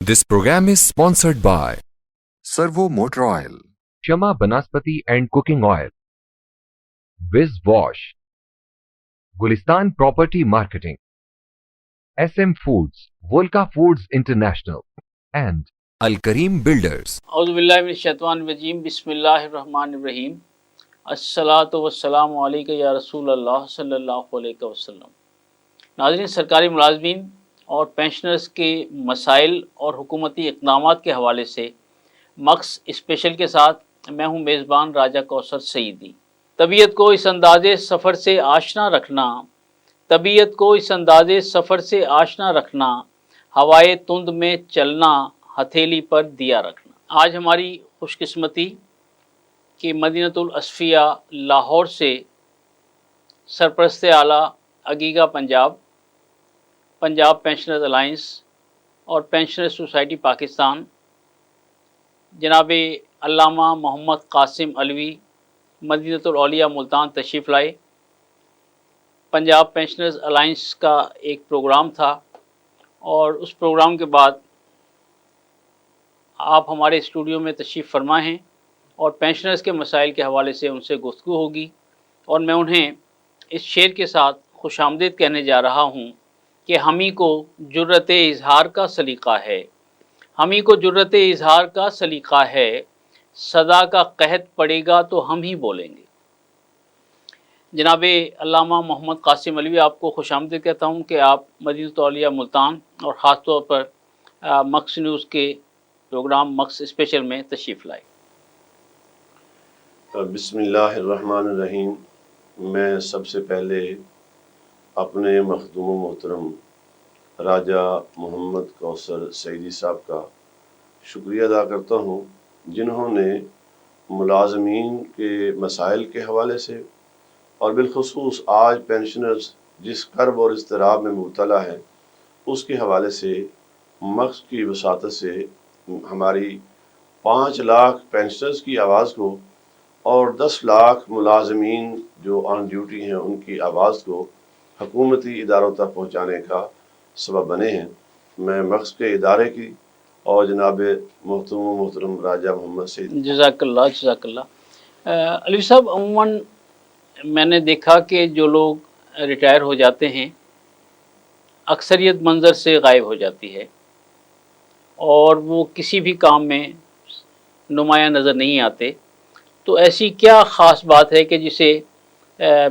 This program is sponsored by Servo Motor Oil, Shama Banaspati and Cooking Oil, Viz Wash, Gulistan Property Marketing, SM Foods, Volca Foods International, and Al Kareem Builders. اعوذ باللہ من الشیطان الرجیم بسم اللہ الرحمن الرحیم الصلاۃ والسلام علیک یا رسول اللہ صلی اللہ علیہ وسلم۔ ناظرین، سرکاری ملازمین اور پینشنرز کے مسائل اور حکومتی اقدامات کے حوالے سے مکس اسپیشل کے ساتھ میں ہوں میزبان راجہ کوثر سعیدی۔ طبیعت کو اس اندازے سفر سے آشنا رکھنا، طبیعت کو اس اندازے سفر سے آشنا رکھنا، ہوائے تند میں چلنا، ہتھیلی پر دیا رکھنا۔ آج ہماری خوش قسمتی کہ مدینۃ الاصفیاء لاہور سے سرپرست اعلیٰ عقیقہ پنجاب پینشنرز الائنس اور پینشنر سوسائٹی پاکستان جناب علامہ محمد قاسم علوی مدینۃ الاولیاء ملتان تشریف لائے۔ پنجاب پینشنرز الائنس کا ایک پروگرام تھا اور اس پروگرام کے بعد آپ ہمارے اسٹوڈیو میں تشریف فرما ہیں اور پینشنرز کے مسائل کے حوالے سے ان سے گفتگو ہوگی، اور میں انہیں اس شعر کے ساتھ خوش آمدید کہنے جا رہا ہوں کہ ہمیں کو جرت اظہار کا سلیقہ ہے، ہمیں کو جرت اظہار کا سلیقہ ہے، صدا کا قحط پڑے گا تو ہم ہی بولیں گے۔ جناب علامہ محمد قاسم علوی، آپ کو خوش آمدید کہتا ہوں کہ آپ مدینۃ الاولیاء ملتان اور خاص طور پر مکس نیوز کے پروگرام مکس اسپیشل میں تشریف لائے۔ بسم اللہ الرحمن الرحیم۔ میں سب سے پہلے اپنے مخدوم و محترم راجہ محمد کوثر سعیدی صاحب کا شکریہ ادا کرتا ہوں، جنہوں نے ملازمین کے مسائل کے حوالے سے اور بالخصوص آج پینشنرز جس کرب اور اضطراب میں مبتلا ہے اس کے حوالے سے مکس کی وساطت سے ہماری 5 لاکھ پینشنرز کی آواز کو اور 10 لاکھ ملازمین جو آن ڈیوٹی ہیں ان کی آواز کو حکومتی اداروں تک پہنچانے کا سبب بنے ہیں۔ میں مکس کے ادارے کی اور جناب محترم راجہ محمد سعید جزاک اللہ۔ علوی صاحب، عموماً میں نے دیکھا کہ جو لوگ ریٹائر ہو جاتے ہیں اکثریت منظر سے غائب ہو جاتی ہے اور وہ کسی بھی کام میں نمایاں نظر نہیں آتے، تو ایسی کیا خاص بات ہے کہ جسے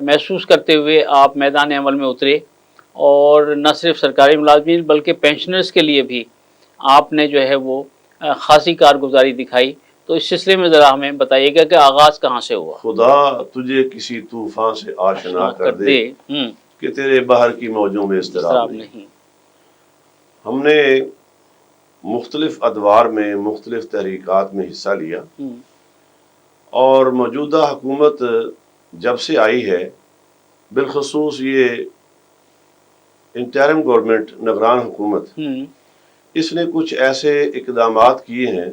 محسوس کرتے ہوئے آپ میدان عمل میں اترے اور نہ صرف سرکاری ملازمین بلکہ پینشنرز کے لیے بھی آپ نے جو ہے وہ خاصی کارگزاری دکھائی؟ تو اس سلسلے میں ذرا ہمیں بتائیے گا کہ آغاز کہاں سے ہوا؟ خدا تجھے کسی طوفان سے آشنا کر دے کہ تیرے بحر کی موجوں میں اضطراب نہیں۔ ہم نے مختلف ادوار میں مختلف تحریکات میں حصہ لیا اور موجودہ حکومت جب سے آئی ہے، بالخصوص یہ انٹرم گورنمنٹ نگران حکومت، اس نے کچھ ایسے اقدامات کیے ہیں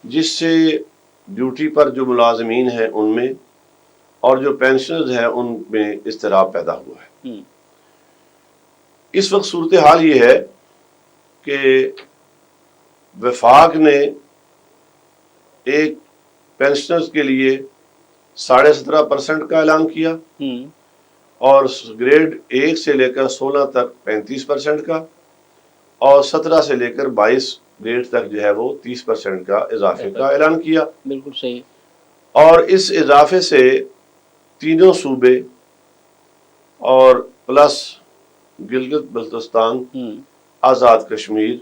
جس سے ڈیوٹی پر جو ملازمین ہیں ان میں اور جو پینشنرز ہیں ان میں اضطراب پیدا ہوا ہے۔ اس وقت صورتحال یہ ہے کہ وفاق نے ایک پینشنرز کے لیے 17.5% کا اعلان کیا اور گریڈ 1 سے لے کر 16 تک 35% کا اور 17 سے لے کر 22 گریڈ تک جو ہے وہ 30% کا اضافے کا اعلان کیا۔ بالکل صحیح۔ اور اس اضافے سے تینوں صوبے اور پلس گلگت بلتستان، آزاد کشمیر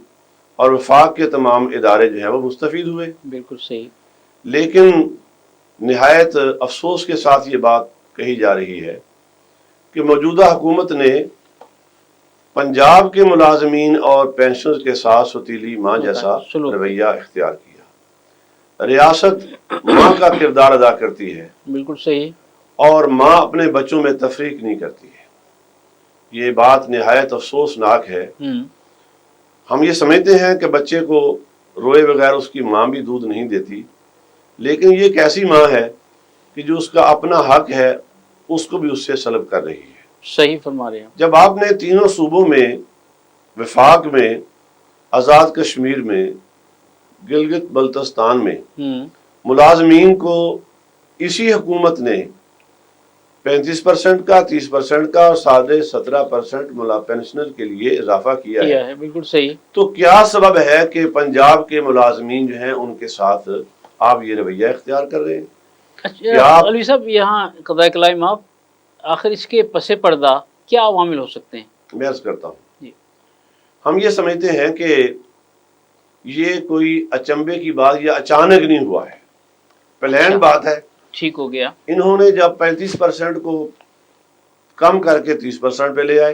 اور وفاق کے تمام ادارے جو ہیں وہ مستفید ہوئے۔ بالکل صحیح۔ لیکن نہایت افسوس کے ساتھ یہ بات کہی جا رہی ہے کہ موجودہ حکومت نے پنجاب کے ملازمین اور پینشنرز کے ساتھ ستیلی ماں جیسا رویہ اختیار کیا۔ ریاست ماں کا کردار ادا کرتی ہے، بالکل صحیح، اور ماں اپنے بچوں میں تفریق نہیں کرتی ہے۔ یہ بات نہایت افسوسناک ہے۔ ہم یہ سمجھتے ہیں کہ بچے کو روئے بغیر اس کی ماں بھی دودھ نہیں دیتی، لیکن یہ ایک ایسی ماں ہے کہ جو اس کا اپنا حق ہے اس کو بھی اس سے سلب کر رہی ہے۔ صحیح فرما رہے ہیں۔ جب آپ نے تینوں صوبوں میں وفاق میں آزاد کشمیر میں گلگت بلتستان میں ہوں ملازمین کو اسی حکومت نے 35% کا 30% کا اور 17.5% پینشنر کے لیے اضافہ کیا ہے۔ بالکل صحیح۔ تو کیا سبب ہے کہ پنجاب کے ملازمین جو ہیں ان کے ساتھ آپ یہ رویہ اختیار کر رہے ہیں؟ اچھا علوی صاحب، یہاں قضاء کلام آپ آخر اس کے پس پردہ کیا عوامل ہو سکتے ہیں؟ میں عرض کرتا ہوں جی۔ ہم یہ سمجھتے ہیں کہ یہ کوئی اچنبے کی بات یا اچانک نہیں ہوا ہے، پلان بات ہے۔ ٹھیک ہو گیا۔ انہوں نے جب 35% کو کم کر کے 30% پہ لے آئے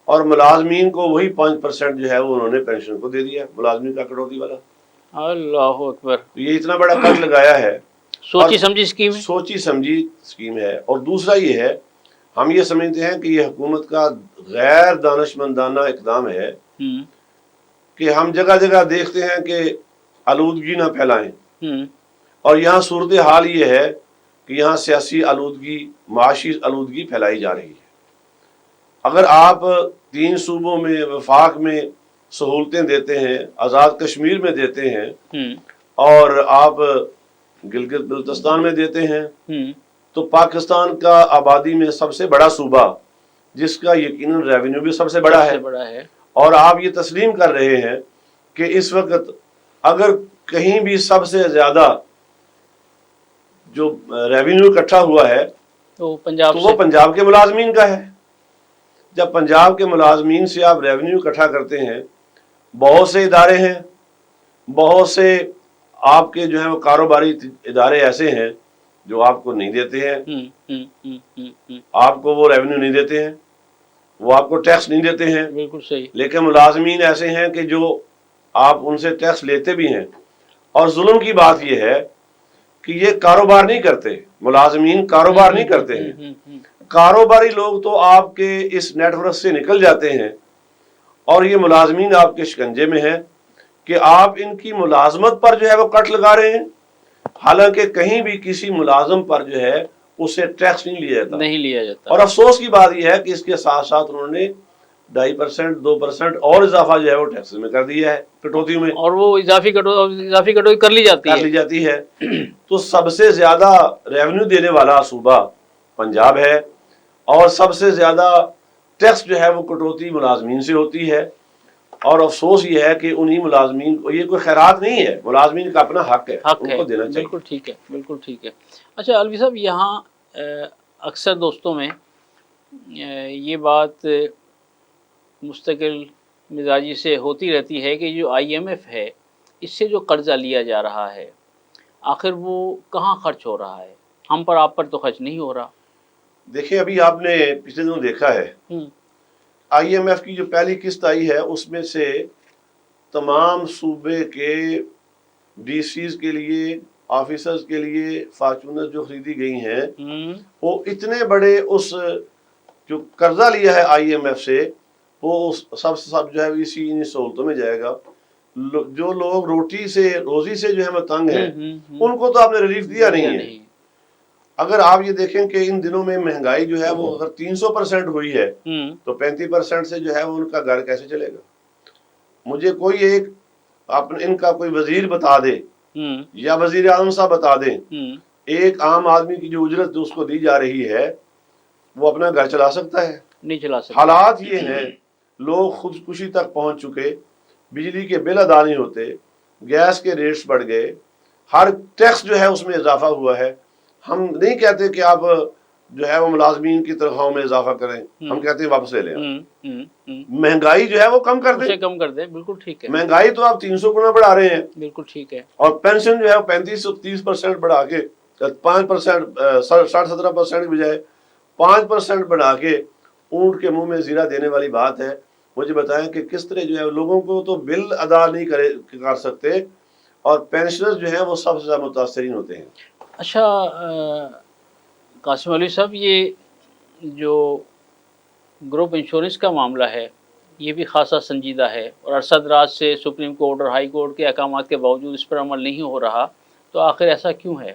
اور ملازمین کو وہی 5% جو ہے وہ انہوں نے پینشن کو دے دیا، ملازمین کا کٹوتی والا۔ اللہ اکبر، یہ اتنا بڑا کٹ لگایا ہے، سوچی سمجھی اسکیم ہے۔ سوچی سمجھی اسکیم ہے۔ اور دوسرا یہ ہے، ہم یہ سمجھتے ہیں کہ یہ حکومت کا غیر دانشمندانہ اقدام ہے کہ ہم جگہ جگہ دیکھتے ہیں کہ آلودگی نہ پھیلائیں، اور یہاں صورتحال یہ ہے کہ یہاں سیاسی آلودگی، معاشی آلودگی پھیلائی جا رہی ہے۔ اگر آپ 3 صوبوں میں وفاق میں سہولتیں دیتے ہیں، آزاد کشمیر میں دیتے ہیں اور آپ گلگت بلتستان میں دیتے ہیں، تو پاکستان کا آبادی میں سب سے بڑا صوبہ جس کا یقیناً ریونیو بھی سب سے بڑا ہے، اور آپ یہ تسلیم کر رہے ہیں کہ اس وقت اگر کہیں بھی سب سے زیادہ جو ریونیو اکٹھا ہوا ہے تو وہ پنجاب کے ملازمین کا ہے۔ جب پنجاب کے ملازمین سے آپ ریونیو اکٹھا کرتے ہیں، بہت سے ادارے ہیں، بہت سے آپ کے جو ہیں وہ کاروباری ادارے ایسے ہیں جو آپ کو نہیں دیتے ہیں، آپ کو وہ ریونیو نہیں دیتے ہیں، وہ آپ کو ٹیکس نہیں دیتے ہیں۔ بالکل صحیح۔ لیکن ملازمین ایسے ہیں کہ جو آپ ان سے ٹیکس لیتے بھی ہیں، اور ظلم کی بات یہ ہے کہ یہ کاروبار نہیں کرتے، ملازمین کاروبار نہیں کرتے ہیں۔ کاروباری لوگ تو آپ کے اس نیٹ ورک سے نکل جاتے ہیں، اور یہ ملازمین آپ کے شکنجے میں ہیں کہ آپ ان کی ملازمت پر جو ہے وہ کٹ لگا رہے ہیں، حالانکہ کہیں بھی کسی ملازم پر جو ہے اسے ٹیکس نہیں لیا جاتا۔ اور افسوس کی بات یہ ہے کہ اس کے ساتھ ساتھ انہوں نے 2.5% 2% اور اضافہ جو ہے وہ ٹیکس میں کر دیا ہے، کٹوتی میں، اور وہ اضافی کٹوتی کر لی جاتی ہے۔ تو سب سے زیادہ ریونیو دینے والا صوبہ پنجاب ہے، اور سب سے زیادہ ٹیکس جو ہے وہ کٹوتی ملازمین سے ہوتی ہے، اور افسوس یہ ہے کہ انہی ملازمین کو، یہ کوئی خیرات نہیں ہے، ملازمین کا اپنا حق ہے، ان کو دینا چاہیے۔ بالکل ٹھیک ہے، بالکل ٹھیک ہے۔ اچھا علوی صاحب، یہاں اکثر دوستوں میں یہ بات مستقل مزاجی سے ہوتی رہتی ہے کہ جو IMF ہے، اس سے جو قرضہ لیا جا رہا ہے آخر وہ کہاں خرچ ہو رہا ہے؟ ہم پر آپ پر تو خرچ نہیں ہو رہا۔ دیکھیں، ابھی آپ نے پچھلے دنوں دیکھا ہے IMF کی جو پہلی قسط آئی ہے، اس میں سے تمام صوبے کے DCs کے لیے، آفیسرز کے لیے فارچونر جو خریدی گئی ہیں، وہ اتنے بڑے اس جو قرضہ لیا ہے IMF سے، وہ سب جو ہے اسی انہی سہولتوں میں جائے گا۔ جو لوگ روزی سے جو ہے وہ تنگ ہیں، ان کو تو آپ نے ریلیف دیا نہیں ہے۔ اگر آپ یہ دیکھیں کہ ان دنوں میں مہنگائی جو ہے وہ اگر 300% ہوئی ہے، تو 35% سے جو ہے وہ ان کا گھر کیسے چلے گا؟ مجھے کوئی ایک ان کا کوئی وزیر بتا دے یا وزیر اعظم صاحب بتا دیں، ایک عام آدمی کی جو اجرت جو اس کو دی جا رہی ہے، وہ اپنا گھر چلا سکتا ہے؟ نہیں چلا سکتا۔ حالات یہ ہیں، لوگ خودکشی تک پہنچ چکے، بجلی کے بل ادا نہیں ہوتے، گیس کے ریٹس بڑھ گئے، ہر ٹیکس جو ہے اس میں اضافہ ہوا ہے۔ ہم نہیں کہتے کہ آپ جو ہے وہ ملازمین کی تنخواہوں میں اضافہ کریں، ہم کہتے ہیں واپس لے لیں۔ مہنگائی جو ہے وہ کم کر دیں۔ بالکل ٹھیک ہے۔ مہنگائی تو آپ 300 گنا بڑھا رہے ہیں۔ بالکل ٹھیک ہے۔ اور پینشن جو ہے وہ 35 سے 30% بڑھا کے 5%، 60-17% کی بجائے 5% بڑھا کے اونٹ کے منہ میں زیرہ دینے والی بات ہے۔ مجھے بتائیں کہ کس طرح جو ہے لوگوں کو تو بل ادا نہیں کر سکتے، اور پینشنر جو ہیں وہ سب سے زیادہ متاثرین ہوتے ہیں۔ اچھا قاسم علوی صاحب، یہ جو گروپ انشورنس کا معاملہ ہے یہ بھی خاصا سنجیدہ ہے، اور عرصہ دراز سے سپریم کورٹ اور ہائی کورٹ کے احکامات کے باوجود اس پر عمل نہیں ہو رہا، تو آخر ایسا کیوں ہے؟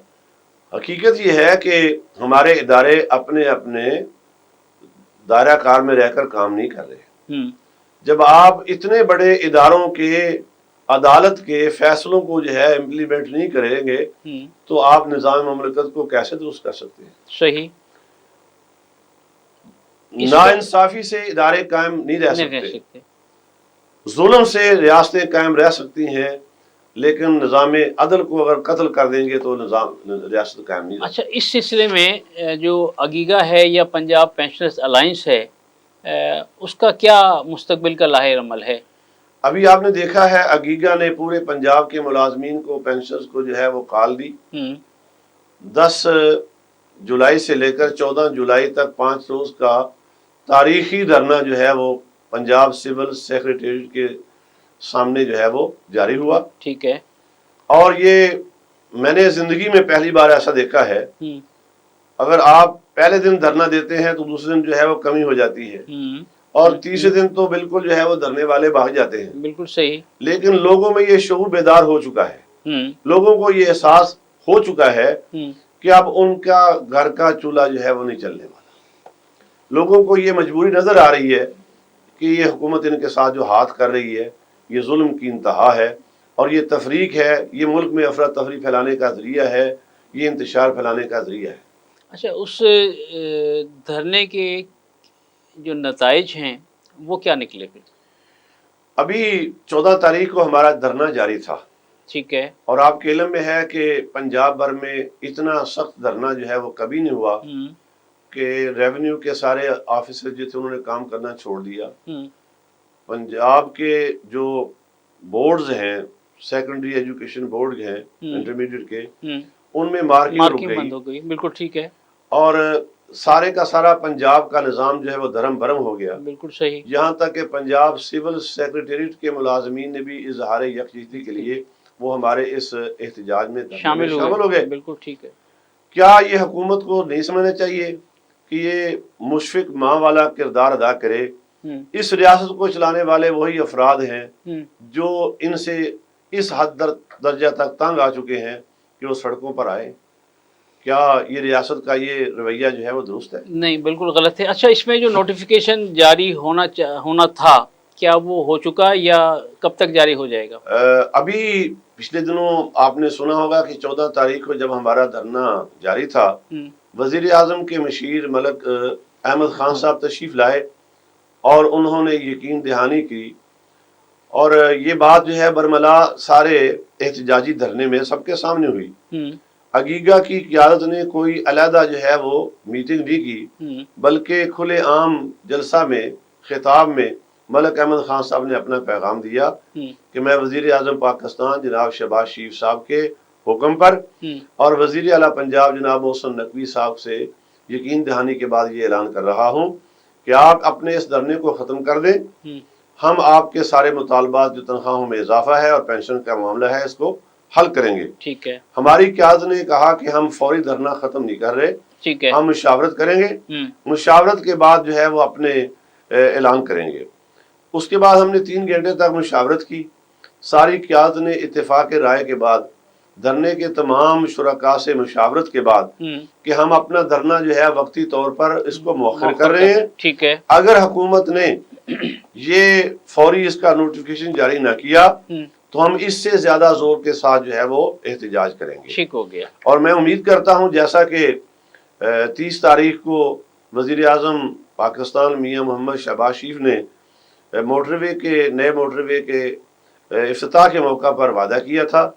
حقیقت یہ ہے کہ ہمارے ادارے اپنے دائرہ کار میں رہ کر کام نہیں کر رہے۔ جب آپ اتنے بڑے اداروں کے عدالت کے فیصلوں کو جو ہے امپلیمنٹ نہیں کریں گے تو آپ نظام مملکت کو کیسے درست کر سکتے ہیں؟ صحیح. ناانصافی سے ادارے قائم نہیں رہ سکتے، ظلم سے ریاستیں قائم رہ سکتی ہیں، لیکن نظام عدل کو اگر قتل کر دیں گے تو نظام ریاست قائم نہیں رہ سکتی. اچھا، اس سلسلے میں جو اگیگا ہے یا پنجاب پینشنرز الائنس ہے، اس کا کیا مستقبل کا لاہر عمل ہے؟ ابھی آپ نے دیکھا ہے اگیگا نے پورے پنجاب کے ملازمین کو، پینشنرز کو جو ہے وہ کال دی. 10 جولائی سے لے کر 14 جولائی تک 5 روز کا تاریخی دھرنا جو ہے وہ پنجاب سول سیکریٹریٹ کے سامنے جو ہے وہ جاری ہوا. ٹھیک ہے. اور یہ میں نے زندگی میں پہلی بار ایسا دیکھا ہے، اگر آپ پہلے دن دھرنا دیتے ہیں تو دوسرے دن جو ہے وہ کمی ہو جاتی ہے، اور تیسرے دن تو بالکل جو ہے وہ دھرنے والے بھاگ جاتے ہیں. بالکل صحیح. لیکن لوگوں میں یہ شعور بیدار ہو چکا ہے، لوگوں کو یہ احساس ہو چکا ہے کہ اب ان کا گھر کا چولہا جو ہے وہ نہیں چلنے والا. لوگوں کو یہ مجبوری نظر آ رہی ہے کہ یہ حکومت ان کے ساتھ جو ہاتھ کر رہی ہے یہ ظلم کی انتہا ہے، اور یہ تفریق ہے، یہ ملک میں افراتفری پھیلانے کا ذریعہ ہے، یہ انتشار پھیلانے کا ذریعہ ہے. اچھا، اس دھرنے کے جو نتائج ہیں وہ کیا نکلے پھر؟ ابھی 14 تاریخ کو ہمارا دھرنا جاری تھا. ٹھیک ہے. اور آپ کے علم میں ہے کہ پنجاب بھر میں اتنا سخت دھرنا جو ہے وہ کبھی نہیں ہوا کہ ریونیو کے سارے آفیسر جو تھے انہوں نے کام کرنا چھوڑ دیا. پنجاب کے جو بورڈز ہیں، سیکنڈری ایجوکیشن بورڈ ہیں انٹرمیڈیٹ کے، ان میں مارکنگ بند ہو گئی. بالکل ٹھیک ہے. اور سارے کا سارا پنجاب کا نظام جو ہے وہ دھرم بھرم ہو گیا. بالکل صحیح. یہاں تک کہ پنجاب سول سیکریٹریٹ کے ملازمین نے بھی اظہار یکجہتی کے لیے وہ ہمارے اس احتجاج میں شامل ہو گئے. بالکل ٹھیک ہے. کیا یہ حکومت کو نہیں سمجھنا چاہیے کہ یہ مشفق ماں والا کردار ادا کرے؟ اس ریاست کو چلانے والے وہی افراد ہیں جو ان سے اس حد درجہ تک تنگ آ چکے ہیں کہ وہ سڑکوں پر آئے. کیا یہ ریاست کا یہ رویہ جو ہے وہ درست ہے؟ نہیں، بالکل غلط ہے. اچھا، اس میں جو نوٹیفیکیشن جاری ہونا تھا، کیا وہ ہو چکا یا کب تک جاری ہو جائے گا؟ ابھی پچھلے دنوں آپ نے سنا ہوگا کہ 14 تاریخ کو جب ہمارا دھرنا جاری تھا، وزیر اعظم کے مشیر ملک احمد خان صاحب تشریف لائے اور انہوں نے یقین دہانی کی، اور یہ بات جو ہے برملا سارے احتجاجی دھرنے میں سب کے سامنے ہوئی. اگیگا کی قیادت نے کوئی علیحدہ جو ہے وہ میٹنگ نہیں کی، بلکہ کھلے عام جلسہ میں خطاب میں ملک احمد خان صاحب نے اپنا پیغام دیا کہ میں وزیر اعظم پاکستان جناب شہباز شریف صاحب کے حکم پر اور وزیر اعلیٰ پنجاب جناب محسن نقوی صاحب سے یقین دہانی کے بعد یہ اعلان کر رہا ہوں کہ آپ اپنے اس دھرنے کو ختم کر دیں. ہم آپ کے سارے مطالبات جو تنخواہوں میں اضافہ ہے اور پینشن کا معاملہ ہے اس کو حل کریں گے. ٹھیک ہے. ہماری قیادت نے کہا کہ ہم فوری دھرنا ختم نہیں کر رہے، ٹھیک ہے، ہم مشاورت کریں گے، مشاورت کے بعد جو ہے وہ اپنے اعلان کریں گے. اس کے بعد ہم نے 3 گھنٹے تک مشاورت کی. ساری قیادت نے اتفاق رائے کے بعد دھرنے کے تمام شرکاء سے مشاورت کے بعد کہ ہم اپنا دھرنا جو ہے وقتی طور پر اس کو مؤخر کر رہے ہیں. ٹھیک ہے. اگر حکومت نے یہ فوری اس کا نوٹیفیکیشن جاری نہ کیا تو ہم اس سے زیادہ زور کے ساتھ جو ہے وہ احتجاج کریں گے. ٹھیک ہو گیا. اور میں امید کرتا ہوں جیسا کہ 30 تاریخ کو وزیر اعظم پاکستان میاں محمد شہباز شریف نے نئے موٹر وے کے افتتاح کے موقع پر وعدہ کیا تھا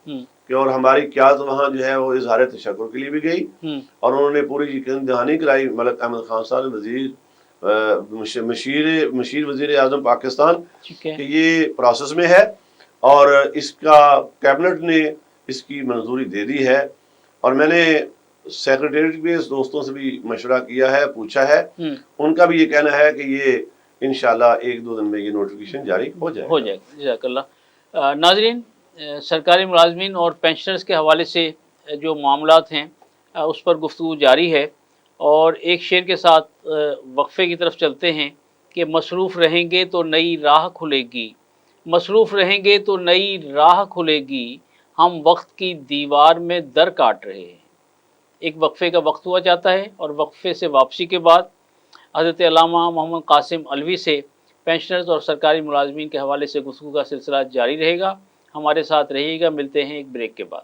کہ اور ہماری قیادت وہاں جو ہے وہ اظہار تشکر کے لیے بھی گئی اور انہوں نے پوری یقین دہانی کرائی ملک احمد خان صاحب مشیر وزیر اعظم پاکستان کہ یہ پروسیس میں ہے اور اس کا کیبنٹ نے اس کی منظوری دے دی ہے. اور میں نے سیکریٹریٹ کے دوستوں سے بھی مشورہ کیا ہے، پوچھا ہے، ان کا بھی یہ کہنا ہے کہ یہ انشاءاللہ 1-2 دن میں یہ نوٹیفیکیشن جاری ہو جائے گا. جزاک اللہ. ناظرین، سرکاری ملازمین اور پینشنرز کے حوالے سے جو معاملات ہیں اس پر گفتگو جاری ہے، اور ایک شعر کے ساتھ وقفے کی طرف چلتے ہیں کہ مصروف رہیں گے تو نئی راہ کھلے گی، مصروف رہیں گے تو نئی راہ کھلے گی، ہم وقت کی دیوار میں در کاٹ رہے ہیں. ایک وقفے کا وقت ہوا جاتا ہے، اور وقفے سے واپسی کے بعد حضرت علامہ محمد قاسم علوی سے پینشنرز اور سرکاری ملازمین کے حوالے سے گفتگو کا سلسلہ جاری رہے گا. ہمارے ساتھ رہیے گا. ملتے ہیں ایک بریک کے بعد.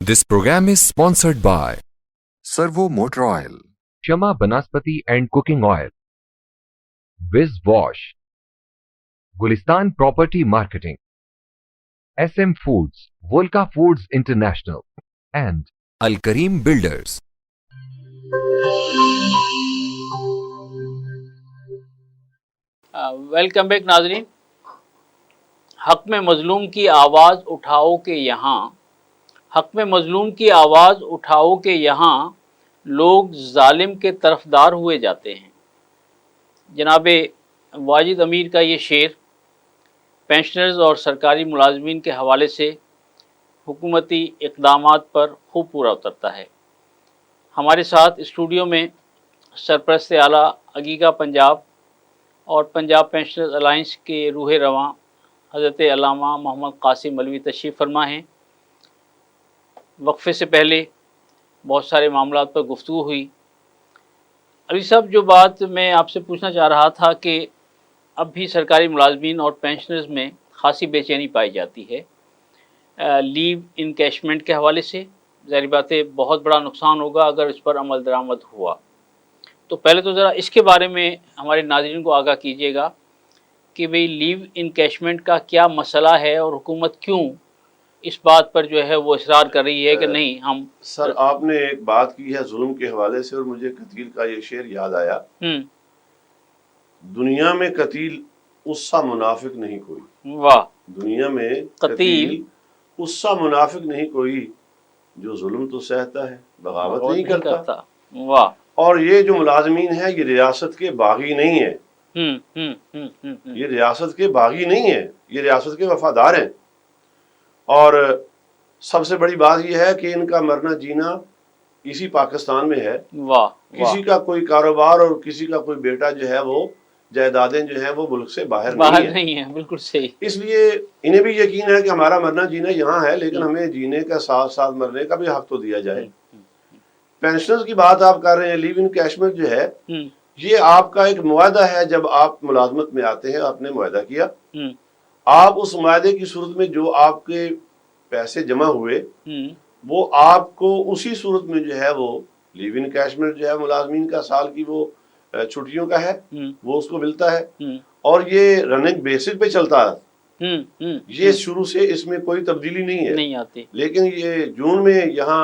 This program is sponsored by Servo Motor Oil, Shama Banaspati and Cooking Oil, Viz Wash, Gulistan Property Marketing, SM Foods, Volca Foods International, and Al Kareem Builders. Welcome back ناظرین. حق میں مظلوم کی آواز اٹھاؤ کہ یہاں، حق میں مظلوم کی آواز اٹھاؤ کہ یہاں لوگ ظالم کے طرفدار ہوئے جاتے ہیں. جناب واجد امیر کا یہ شعر پینشنرز اور سرکاری ملازمین کے حوالے سے حکومتی اقدامات پر خوب پورا اترتا ہے. ہمارے ساتھ اسٹوڈیو میں سرپرست اعلیٰ عقیقہ پنجاب اور پنجاب پینشنرز الائنس کے روح رواں حضرت علامہ محمد قاسم مولوی تشریف فرما ہیں. وقفے سے پہلے بہت سارے معاملات پر گفتگو ہوئی. علی صاحب، جو بات میں آپ سے پوچھنا چاہ رہا تھا کہ اب بھی سرکاری ملازمین اور پینشنرز میں خاصی بے چینی پائی جاتی ہے لیو انکیشمنٹ کے حوالے سے. ظاہر بات ہے بہت بڑا نقصان ہوگا اگر اس پر عمل درآمد ہوا. تو پہلے تو ذرا اس کے بارے میں ہمارے ناظرین کو آگاہ کیجیے گا کہ بھئی لیو انکیشمنٹ کا کیا مسئلہ ہے اور حکومت کیوں اس بات پر جو ہے وہ اصرار کر رہی ہے کہ نہیں ہم. سر، آپ نے ایک بات کی ہے ظلم کے حوالے سے اور مجھے قتیل کا یہ شعر یاد آیا. دنیا میں قتیل اس سا منافق نہیں کوئی. واہ. دنیا میں قتیل اس سا منافق نہیں کوئی جو ظلم تو سہتا ہے بغاوت نہیں کرتا. واہ. اور یہ جو ملازمین ہیں یہ ریاست کے باغی نہیں ہیں. یہ ریاست کے باغی نہیں ہیں، یہ ریاست کے وفادار ہیں. اور سب سے بڑی بات یہ ہے کہ ان کا مرنا جینا اسی پاکستان میں ہے. واہ. کسی کا کوئی کاروبار اور کسی کا کوئی بیٹا جو ہے وہ جائیدادیں جو ہیں وہ ملک سے باہر نہیں ہیں. بالکل صحیح. اس لیے انہیں بھی یقین ہے کہ ہمارا مرنا جینا یہاں ہے، لیکن ہمیں جینے کا ساتھ ساتھ مرنے کا بھی حق تو دیا جائے. پینشنرز کی بات آپ کر رہے ہیں، لیو انکیشمنٹ جو ہے یہ آپ کا ایک معاہدہ ہے. جب آپ ملازمت میں آتے ہیں آپ نے معاہدہ کیا، آپ اس معاہدے کی صورت میں جو آپ کے پیسے جمع ہوئے وہ آپ کو اسی صورت میں جو ہے وہ لیو انکیشمنٹ جو ہے ملازمین کا سال کی وہ چھٹیوں کا ہے وہ اس کو ملتا ہے. اور یہ رننگ بیسس پہ چلتا ہے. یہ شروع سے اس میں کوئی تبدیلی نہیں ہے. لیکن یہ جون میں یہاں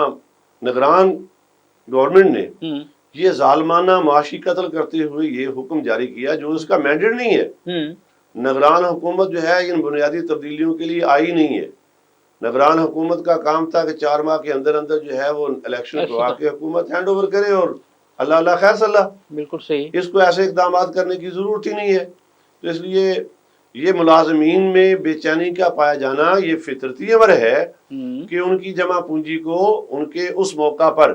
نگران گورنمنٹ نے یہ ظالمانہ معاشی قتل کرتے ہوئے یہ حکم جاری کیا جو اس کا مینڈیٹ نہیں ہے. نگران حکومت جو ہے ان بنیادی تبدیلیوں کے لیے آئی نہیں ہے. نگران حکومت کا کام تھا کہ 4 ماہ کے اندر اندر جو ہے وہ الیکشن کروا کے حکومت ہینڈ اوور کرے اور اللہ اللہ خیر صلی اللہ. بالکل صحیح. اس کو ایسے اقدامات کرنے کی ضرورت ہی نہیں ہے. تو اس لیے یہ ملازمین میں بے چینی کا پایا جانا یہ فطرتی امر ہے کہ ان کی جمع پونجی کو ان کے اس موقع پر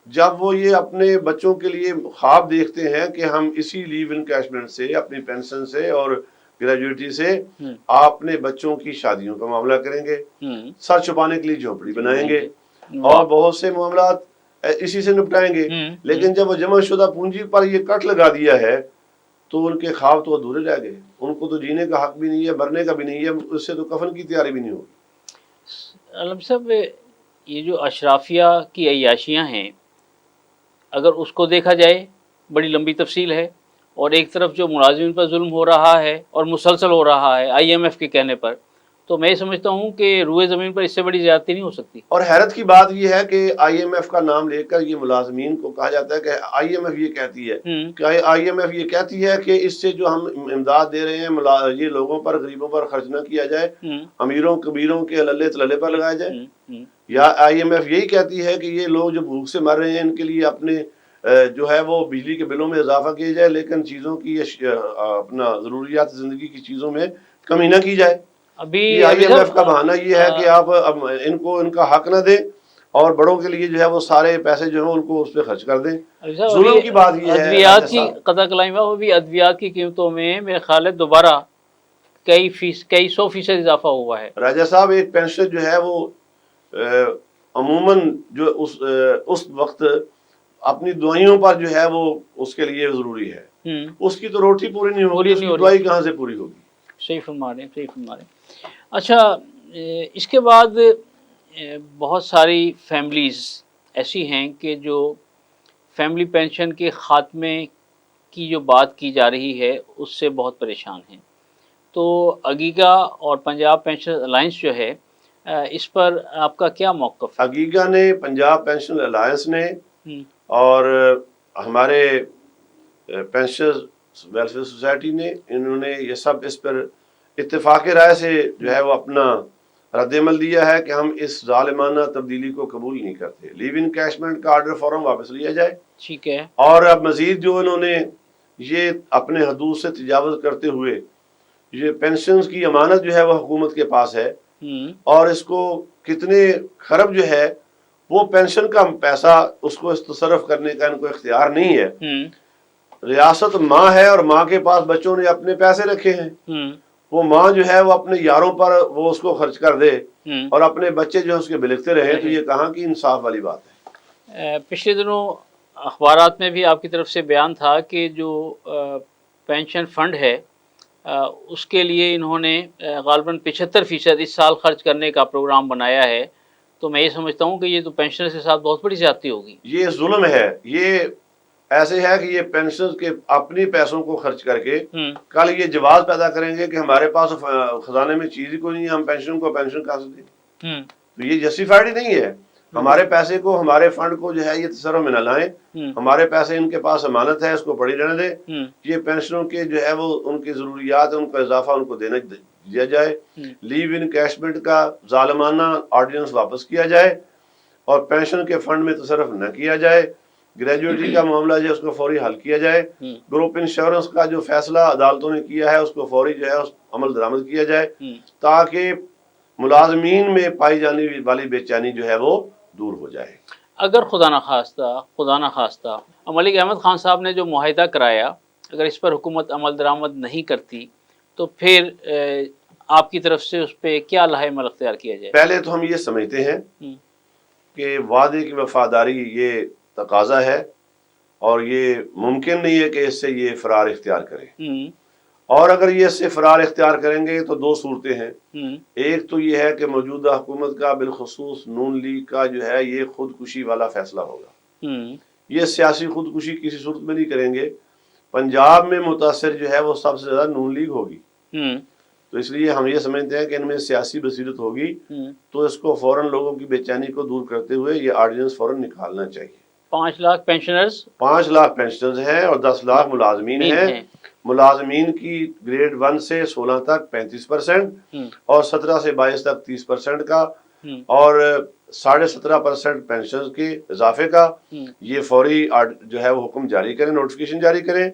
جب وہ یہ اپنے بچوں کے لیے خواب دیکھتے ہیں کہ ہم اسی لیو انکیشمنٹ سے اپنی پینشن سے اور گریجویٹی سے اپنے بچوں کی شادیوں کا معاملہ کریں گے، سر چھپانے کے لیے جھونپڑی بنائیں گے اور بہت سے معاملات اسی سے نپٹائیں گے. لیکن جب وہ جمع شدہ پونجی پر یہ کٹ لگا دیا ہے تو ان کے خواب تو ادھورے رہ گئے. ان کو تو جینے کا حق بھی نہیں ہے، مرنے کا بھی نہیں ہے، اس سے تو کفن کی تیاری بھی نہیں ہوگی. علم صاحب، یہ جو اشرافیہ کی عیاشیاں ہیں اگر اس کو دیکھا جائے بڑی لمبی تفصیل ہے. اور ایک طرف جو ملازمین پر ظلم ہو رہا ہے اور مسلسل ہو رہا ہے IMF کے کہنے پر، تو میں سمجھتا ہوں کہ روئے زمین پر اس سے بڑی زیادتی نہیں ہو سکتی. اور حیرت کی بات یہ ہے کہ IMF کا نام لے کر یہ ملازمین کو کہا جاتا ہے کہ IMF یہ کہتی ہے کہ IMF یہ کہتی ہے کہ اس سے جو ہم امداد دے رہے ہیں یہ لوگوں پر غریبوں پر خرچ نہ کیا جائے، امیروں کبیروں کے للے تللے پر لگایا جائے. یا IMF یہی کہتی ہے کہ یہ لوگ جو بھوک سے مر رہے ہیں ان کے لیے اپنے جو ہے وہ بجلی کے بلوں میں اضافہ کیا جائے، لیکن چیزوں کی اپنا ضروریات زندگی کی چیزوں میں کمی نہ کی جائے. ابھی IMF کا بہانہ یہ ہے کہ آپ ان کو ان کا حق نہ دیں اور بڑوں کے لیے جو ہے وہ سارے پیسے جو ہیں ان کو اس پہ خرچ کر دیں. ظلم کی بات یہ ہے ادویات کی قطع کلائی میں، وہ بھی ادویات کی قیمتوں میں میرے خیال ہے دوبارہ کئی 100% اضافہ ہوا ہے. راجہ صاحب، ایک پینشن جو ہے وہ عموماً جو اس وقت اپنی دعائیوں پر جو ہے وہ اس کے لیے ضروری ہے، اس کی تو روٹی پوری نہیں ہوگی، اس کی دعائی کہاں سے پوری ہوگی؟ صحیح فرما رہے ہیں، صحیح فرما رہے ہیں۔ اچھا، اس کے بعد بہت ساری فیملیز ایسی ہیں کہ جو فیملی پینشن کے خاتمے کی جو بات کی جا رہی ہے اس سے بہت پریشان ہیں، تو اگیگا اور پنجاب پینشن الائنس جو ہے اس پر آپ کا کیا موقف ہے؟ اگیگا نے، پنجاب پینشن الائنس نے اور ہمارے پینشن ویلفیئر سوسائٹی نے، انہوں نے یہ سب اس پر اتفاق رائے سے جو ہے وہ اپنا رد عمل دیا ہے کہ ہم اس ظالمانہ تبدیلی کو قبول نہیں کرتے۔ لیو انکیشمنٹ کا آرڈر فوراً واپس لیا جائے، ٹھیک ہے، اور اب مزید جو انہوں نے یہ اپنے حدود سے تجاوز کرتے ہوئے یہ پینشنز کی امانت جو ہے وہ حکومت کے پاس ہے، اور اس کو کتنے خرب جو ہے وہ پینشن کا پیسہ اس کو تصرف کرنے کا ان کو اختیار نہیں ہے۔ ریاست ماں ہے اور ماں کے پاس بچوں نے اپنے پیسے رکھے ہیں، وہ ماں جو ہے وہ اپنے یاروں پر وہ اس کو خرچ کر دے اور اپنے بچے جو ہے اس کے بلکتے رہے، تو یہ کہاں کی انصاف والی بات ہے؟ پچھلے دنوں اخبارات میں بھی آپ کی طرف سے بیان تھا کہ جو پینشن فنڈ ہے اس کے لیے انہوں نے غالباً 75% اس سال خرچ کرنے کا پروگرام بنایا ہے، تو میں یہ سمجھتا ہوں کہ یہ تو پینشنر کے ساتھ بہت بڑی زیادتی ہوگی۔ یہ ظلم ہے، یہ ایسے ہے کہ یہ پینشن کے اپنی پیسوں کو خرچ کر کے کل یہ جواز پیدا کریں گے کہ ہمارے پاس خزانے میں چیز ہی کوئی نہیں ہے، ہم پینشن کو پینشن کہاں سے دیں؟ تو یہ جسٹیفائڈ ہی نہیں ہے۔ ہمارے پیسے کو، ہمارے فنڈ کو جو ہے یہ تصرف میں نہ لائیں، ہمارے پیسے ان کے پاس امانت ہے، اس کو پڑی رہنے دیں۔ یہ پینشنوں کے جو ہے وہ ان کی ضروریات، ان کا اضافہ ان کو دینا دیا جائے، لیو انکیشمنٹ کا ظالمانہ آرڈیننس واپس کیا جائے اور پینشن کے فنڈ میں تصرف نہ کیا جائے۔ گریجویٹی کا معاملہ جو ہے اس کو فوری حل کیا جائے۔ گروپ انشورنس کا جو فیصلہ عدالتوں نے کیا ہے اس کو فوری جو ہے عمل درآمد کیا جائے، تاکہ ملازمین میں پائی جانے والی بے چینی جو ہے وہ دور ہو جائے۔ اگر خدا نخواستہ ملک احمد خان صاحب نے جو معاہدہ کرایا، اگر اس پر حکومت عمل درآمد نہیں کرتی تو پھر آپ کی طرف سے اس پہ کیا لاہ عمل اختیار کیا جائے؟ پہلے تو ہم یہ سمجھتے ہیں کہ وعدے کی وفاداری یہ تقاضا ہے، اور یہ ممکن نہیں ہے کہ اس سے یہ فرار اختیار کرے، اور اگر یہ اس سے فرار اختیار کریں گے تو دو صورتیں ہیں۔ ایک تو یہ ہے کہ موجودہ حکومت کا، بالخصوص نون لیگ کا جو ہے یہ خودکشی والا فیصلہ ہوگا۔ یہ سیاسی خودکشی کسی صورت میں نہیں کریں گے۔ پنجاب میں متاثر جو ہے وہ سب سے زیادہ نون لیگ ہوگی، تو اس لیے ہم یہ سمجھتے ہیں کہ ان میں سیاسی بصیرت ہوگی، تو اس کو فوراً لوگوں کی بے چینی کو دور کرتے ہوئے یہ آرڈیننس فوراً نکالنا چاہیے۔ 5 لاکھ پینشنرز، 5 لاکھ پینشنرز ہیں اور 10 لاکھ ملازمین ہیں۔ ملازمین کی گریڈ 1 سے 16 تک 35% اور 17 سے 22 تک 30% کا، اور 17.5% پینشن کے اضافے کا، یہ فوری جو ہے وہ حکم جاری کریں، نوٹیفیکیشن جاری کریں۔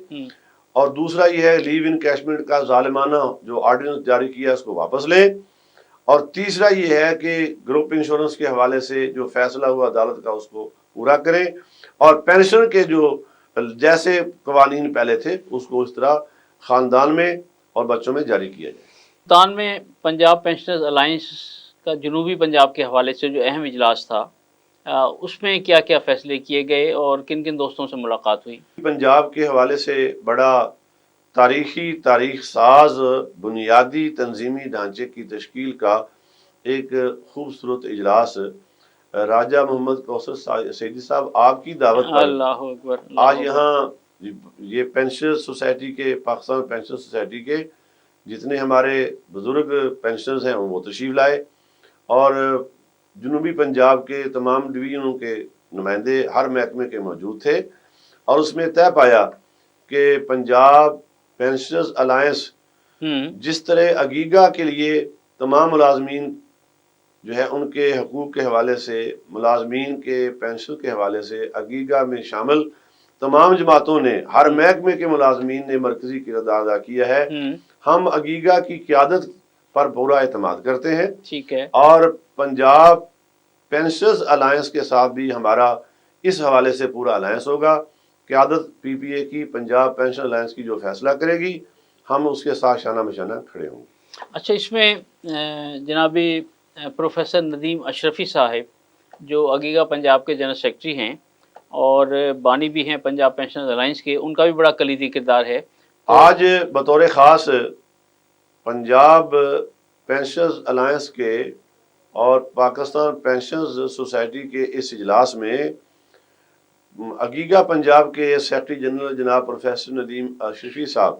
اور دوسرا یہ ہے لیو انکیشمنٹ کا ظالمانہ جو آرڈیننس جاری کیا اس کو واپس لیں۔ اور تیسرا یہ ہے کہ گروپ انشورنس کے حوالے سے جو فیصلہ ہوا عدالت کا اس کو پورا کریں، اور پینشن کے جو جیسے قوانین پہلے تھے اس کو اس طرح خاندان میں اور بچوں میں جاری کیا جائے۔ ملتان میں پنجاب پینشنرز الائنس کا جنوبی پنجاب کے حوالے سے جو اہم اجلاس تھا، اس میں کیا کیا فیصلے کیے گئے اور کن کن دوستوں سے ملاقات ہوئی؟ پنجاب کے حوالے سے بڑا تاریخ ساز بنیادی تنظیمی ڈھانچے کی تشکیل کا ایک خوبصورت اجلاس راجہ محمد کوثر سیدی صاحب آپ کی دعوت پر اللہ اکبر، آج یہاں یہ پینشن سوسائٹی کے، پاکستان پینشن سوسائٹی کے جتنے ہمارے بزرگ پینشنرز ہیں وہ تشریف لائے، اور جنوبی پنجاب کے تمام ڈویژنوں کے نمائندے ہر محکمے کے موجود تھے، اور اس میں طے پایا کہ پنجاب پینشنرز الائنس جس طرح اگیگا کے لیے تمام ملازمین جو ہے ان کے حقوق کے حوالے سے، ملازمین کے پینشن کے حوالے سے اگیگا میں شامل تمام جماعتوں نے، ہر محکمے کے ملازمین نے مرکزی کردار ادا کیا ہے۔ ہم اگیگا کی قیادت پر پورا اعتماد کرتے ہیں، ٹھیک ہے، اور پنجاب پینشنرز الائنس کے ساتھ بھی ہمارا اس حوالے سے پورا الائنس ہوگا۔ قیادت پی پی اے کی، پنجاب پینشن الائنس کی جو فیصلہ کرے گی ہم اس کے ساتھ شانہ بشانہ کھڑے ہوں گے۔ اچھا، اس میں جنابی پروفیسر ندیم اشرفی صاحب جو اگیگا پنجاب کے جنرل سیکرٹری ہیں، اور بانی بھی ہیں پنجاب پینشنرز الائنس کے، ان کا بھی بڑا کلیدی کردار ہے۔ آج بطور خاص پنجاب پینشنرز الائنس کے اور پاکستان پینشنرز سوسائٹی کے اس اجلاس میں عقیقہ پنجاب کے سیکرٹری جنرل جناب پروفیسر ندیم اشرفی صاحب،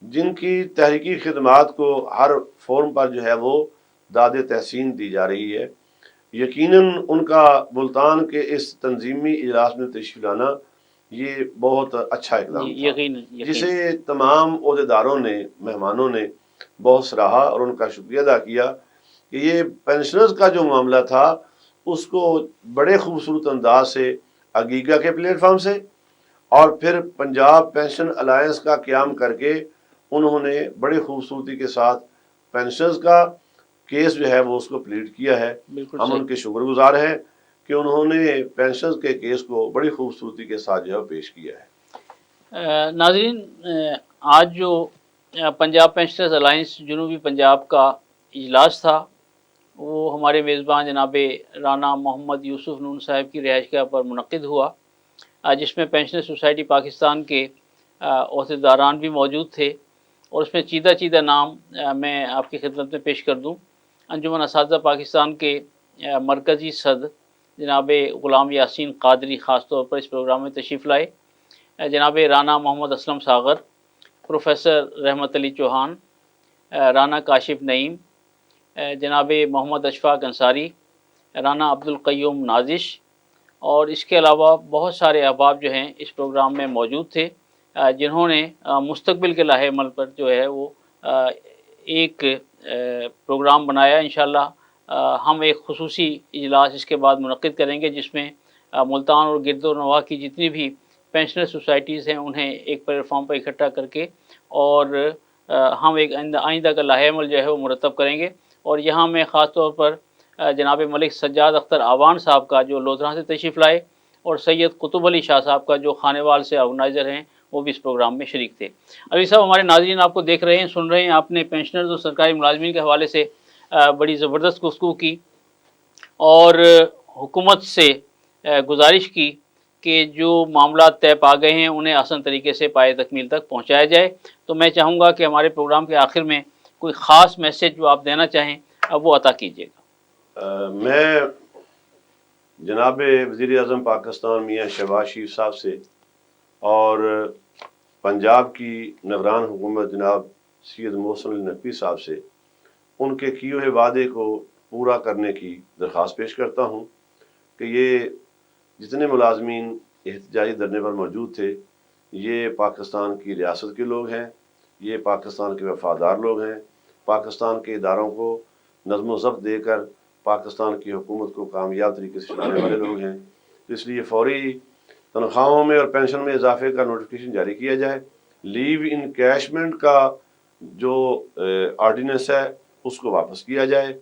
جن کی تحریکی خدمات کو ہر فورم پر جو ہے وہ داد تحسین دی جا رہی ہے، یقیناً ان کا ملتان کے اس تنظیمی اجلاس میں تشریف لانا یہ بہت اچھا اقدام تھا، جسے تمام عہدیداروں نے، مہمانوں نے بہت سراہا اور ان کا شکریہ ادا کیا کہ یہ پینشنرز کا جو معاملہ تھا اس کو بڑے خوبصورت انداز سے عقیقہ کے پلیٹ فارم سے اور پھر پنجاب پینشن الائنس کا قیام کر کے انہوں نے بڑی خوبصورتی کے ساتھ پینشنرز کا کیس جو ہے وہ اس کو پلیٹ کیا ہے۔ ہم ان کے شکر گزار ہیں کہ انہوں نے پینشنرز کے کیس کو بڑی خوبصورتی کے ساتھ جو ہے پیش کیا ہے۔ ناظرین، آج جو پنجاب پینشنرز الائنس جنوبی پنجاب کا اجلاس تھا وہ ہمارے میزبان جناب رانا محمد یوسف نون صاحب کی رہائش گاہ پر منعقد ہوا، جس میں پینشنر سوسائٹی پاکستان کے عہدیداران بھی موجود تھے، اور اس میں چیدہ نام میں آپ کی خدمت میں پیش کر دوں۔ انجمن اساتذہ پاکستان کے مرکزی صدر جناب غلام یاسین قادری خاص طور پر اس پروگرام میں تشریف لائے، جناب رانا محمد اسلم ساغر، پروفیسر رحمت علی چوہان، رانا کاشف نعیم، جناب محمد اشفاق انصاری، رانا عبدالقیوم نازش، اور اس کے علاوہ بہت سارے احباب جو ہیں اس پروگرام میں موجود تھے، جنہوں نے مستقبل کے لاہے عمل پر جو ہے وہ ایک پروگرام بنایا۔ انشاءاللہ ہم ایک خصوصی اجلاس اس کے بعد منعقد کریں گے، جس میں ملتان اور گرد و نواح کی جتنی بھی پینشنر سوسائٹیز ہیں انہیں ایک پلیٹ فارم پر اکٹھا کر کے اور ہم ایک آئندہ کا لاہے عمل جو ہے وہ مرتب کریں گے۔ اور یہاں میں خاص طور پر جناب ملک سجاد اختر آوان صاحب کا جو لودھراں سے تشریف لائے، اور سید قطب علی شاہ صاحب کا جو خانیوال سے آرگنائزر ہیں، وہ بھی اس پروگرام میں شریک تھے۔ علی صاحب، ہمارے ناظرین آپ کو دیکھ رہے ہیں، سن رہے ہیں، آپ نے پینشنرز اور سرکاری ملازمین کے حوالے سے بڑی زبردست گفتگو کی اور حکومت سے گزارش کی کہ جو معاملات طے پا گئے ہیں انہیں آسان طریقے سے پائے تکمیل تک پہنچایا جائے۔ تو میں چاہوں گا کہ ہمارے پروگرام کے آخر میں کوئی خاص میسیج جو آپ دینا چاہیں اب وہ عطا کیجیے گا۔ میں جناب وزیر اعظم پاکستان میاں شہباز شریف صاحب سے اور پنجاب کی نگران حکومت جناب سید محسن علی نقوی صاحب سے ان کے کیے ہوئے وعدے کو پورا کرنے کی درخواست پیش کرتا ہوں کہ یہ جتنے ملازمین احتجاجی دھرنے پر موجود تھے یہ پاکستان کی ریاست کے لوگ ہیں، یہ پاکستان کے وفادار لوگ ہیں، پاکستان کے اداروں کو نظم و ضبط دے کر پاکستان کی حکومت کو کامیاب طریقے سے چلانے والے لوگ ہیں۔ اس لیے فوری تنخواہوں میں اور پینشن میں اضافے کا نوٹیفیکیشن جاری کیا جائے، لیو انکیشمنٹ کا جو آرڈیننس ہے اس کو واپس کیا جائے،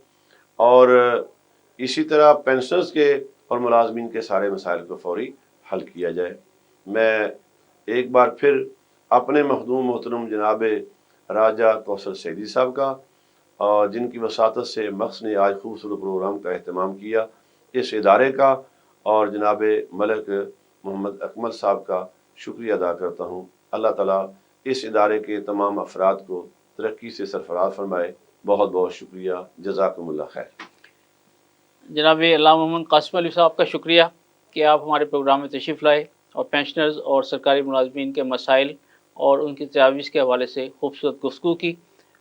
اور اسی طرح پینشنرز کے اور ملازمین کے سارے مسائل کو فوری حل کیا جائے۔ میں ایک بار پھر اپنے مخدوم محترم جناب راجہ کوثر سعیدی صاحب کا، اور جن کی وساطت سے مخص نے آج خوبصورت پروگرام کا اہتمام کیا، اس ادارے کا اور جناب ملک محمد اکمل صاحب کا شکریہ ادا کرتا ہوں۔ اللہ تعالیٰ اس ادارے کے تمام افراد کو ترقی سے سرفراز فرمائے۔ بہت بہت شکریہ، جزاکم اللہ خیر۔ جناب علامہ محمد قاسم علی صاحب کا شکریہ کہ آپ ہمارے پروگرام میں تشریف لائے اور پینشنرز اور سرکاری ملازمین کے مسائل اور ان کی تجاویز کے حوالے سے خوبصورت گفتگو کی۔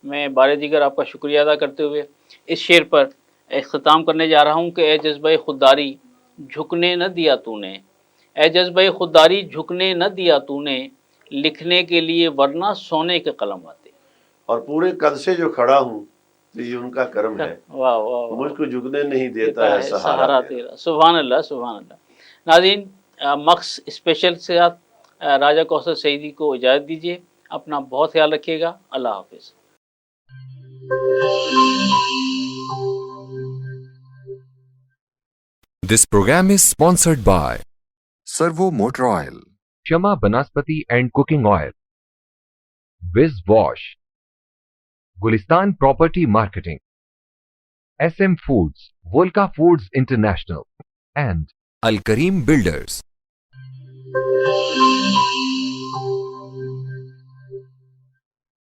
میں بار دیگر آپ کا شکریہ ادا کرتے ہوئے اس شعر پر اختتام کرنے جا رہا ہوں کہ اے جذبہ خودداری جھکنے نہ دیا تو نے، اے جذبہ خودداری جھکنے نہ دیا تو نے، لکھنے کے لیے ورنہ سونے کے قلم آتے۔ اور پورے قد سے جو کھڑا ہوں تو یہ ان کا کرم ہے، واہ واہ، مجھ کو جھکنے نہیں دیتا ہے سہارا تیرا۔ سبحان اللہ، سبحان اللہ۔ ناظرین، مخص اسپیشل سے راجہ کوثر سعیدی کو اجازت دیجیے، اپنا بہت خیال رکھیے گا، اللہ حافظ۔ This program is sponsored by Servo Motor Oil, Shama Banaspati and Cooking Oil, Wiz Wash, Gulistan Property Marketing, SM Foods, Volca Foods International, and Al Kareem Builders.